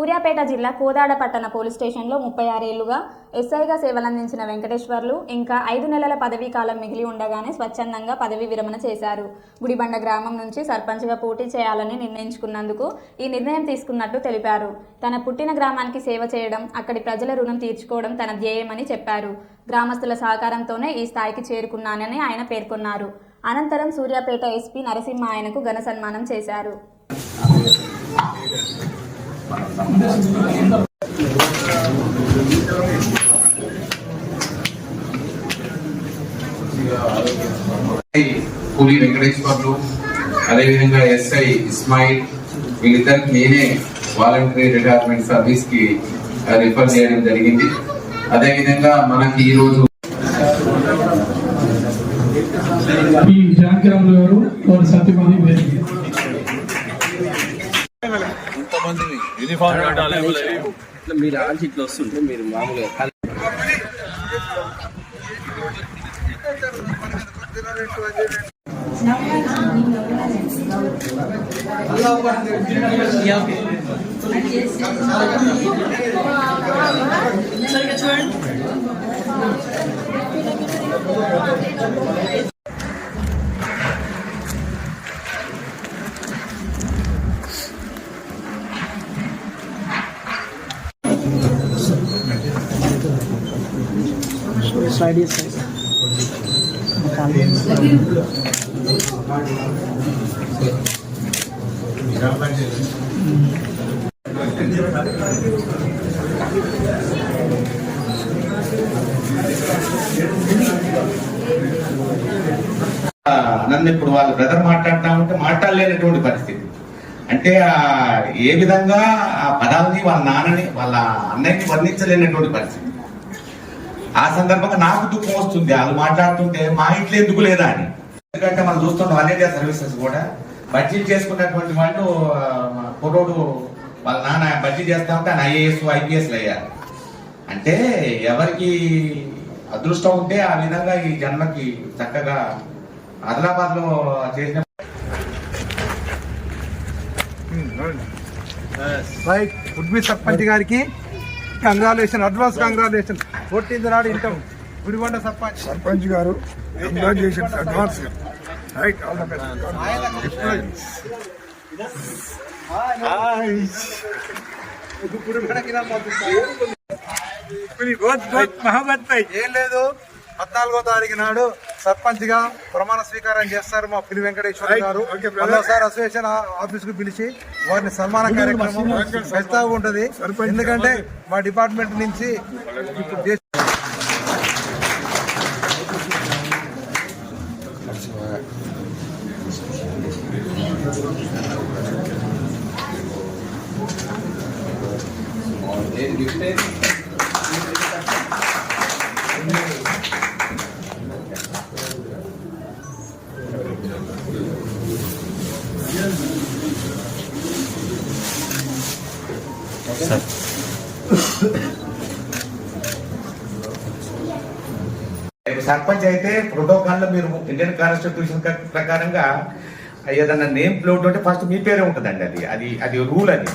సూర్యాపేట జిల్లా కోదాడ పట్టణ పోలీస్ స్టేషన్లో 36 ఏళ్లుగా ఎస్ఐగా సేవలందించిన వెంకటేశ్వర్లు ఇంకా 5 నెలల పదవీ కాలం మిగిలి ఉండగానే స్వచ్ఛందంగా పదవీ విరమణ చేశారు. గుడిబండ గ్రామం నుంచి సర్పంచ్గా పోటీ చేయాలని నిర్ణయించుకున్నందుకు ఈ నిర్ణయం తీసుకున్నట్టు తెలిపారు. తన పుట్టిన గ్రామానికి సేవ చేయడం, అక్కడి ప్రజల రుణం తీర్చుకోవడం తన ధ్యేయమని చెప్పారు. గ్రామస్తుల సహకారంతోనే ఈ స్థాయికి చేరుకున్నానని ఆయన పేర్కొన్నారు. అనంతరం సూర్యాపేట ఎస్పీ నరసింహ ఆయనకు ఘన సన్మానం చేశారు. కూలీ వెంకటేశ్వర్లు, అదేవిధంగా ఎస్ఐ ఇస్మాయిల్, వీళ్ళిద్దరికి నేనే వాలంటరీ రిటైర్మెంట్ సర్వీస్ కి రిఫర్ చేయడం జరిగింది. అదేవిధంగా మనకి ఈ రోజు మీరు ఆల్చి ఇట్లా వస్తుంటే మీరు మామూలుగా నన్ను ఇప్పుడు వాళ్ళ బ్రదర్ మాట్లాడుతా ఉంటే మాట్లాడలేనటువంటి పరిస్థితి. అంటే ఏ విధంగా ఆ పదాలని వాళ్ళ నాన్నని వాళ్ళ అన్నయ్యని వర్ణించలేనటువంటి పరిస్థితి. ఆ సందర్భంగా నాకు దుఃఖం వస్తుంది వాళ్ళు మాట్లాడుతుంటే మా ఇంట్లో ఎందుకు లేదా అని. ఎందుకంటే మనం చూస్తున్నాం ఆల్ ఇండియా సర్వీసెస్ కూడా బడ్జెట్ చేసుకున్నటువంటి వాళ్ళు కుర్రోడు వాళ్ళ నాన్న బడ్జెట్ చేస్తా ఉంటే ఆయన IAS IPSలు అయ్యారు. అంటే ఎవరికి అదృష్టం ఉంటే ఆ విధంగా ఈ జన్మకి చక్కగా ఆదిలాబాద్ లో చేసిన సర్పంచ్ గారికి కంగ్రాచులేషన్, అడ్వాన్స్ కంగ్రాచులేషన్. 14th నాడు ఇంటాం గుడిబండ సర్పంచ్ గారు congratulation advance. Right, all the best. ఏం లేదు, 14వ తారీఖు నాడు సర్పంచ్ గా ప్రమాణ స్వీకారం చేస్తారు మా పిల్లి వెంకటేశ్వర గారు. మరోసారి అసోసియేషన్ ఆఫీస్ కు పిలిచి వారిని సన్మాన కార్యక్రమం ప్రస్తావ ఉంటది. ఎందుకంటే మా డిపార్ట్మెంట్ నుంచి ఇప్పుడు సర్పంచ్ అయితే ప్రోటోకాల్ లో మీరు ఇండియన్ కాన్స్టిట్యూషన్ ప్రకారంగా ఏదన్నా నేమ్ ప్లేట్ ఉంటే ఫస్ట్ మీ పేరే ఉంటుందండి. అది రూల్. అది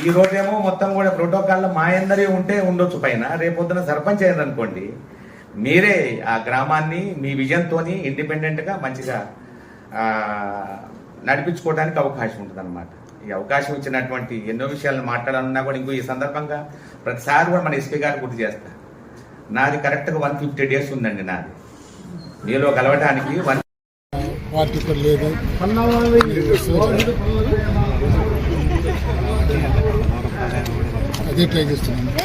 ఈ రోజేమో మొత్తం కూడా ప్రోటోకాల్ లో మా అందరే ఉంటే ఉండొచ్చు పైన. రేపొద్దున సర్పంచ్ అయ్యారనుకోండి, మీరే ఆ గ్రామాన్ని మీ విజన్ తోని ఇండిపెండెంట్ గా మంచిగా నడిపించుకోవడానికి అవకాశం ఉంటుంది అన్నమాట. ఈ అవకాశం ఇచ్చినటువంటి ఎన్నో విషయాలను మాట్లాడాలన్నా కూడా ఇంకో ఈ సందర్భంగా ప్రతిసారి కూడా మన ఎస్పీ గారు గుర్తు చేస్తా, నాది కరెక్ట్గా 150 days ఉందండి. నాది మీలో కలవడానికి లేదు. అదే ట్రై చేస్తున్నాను.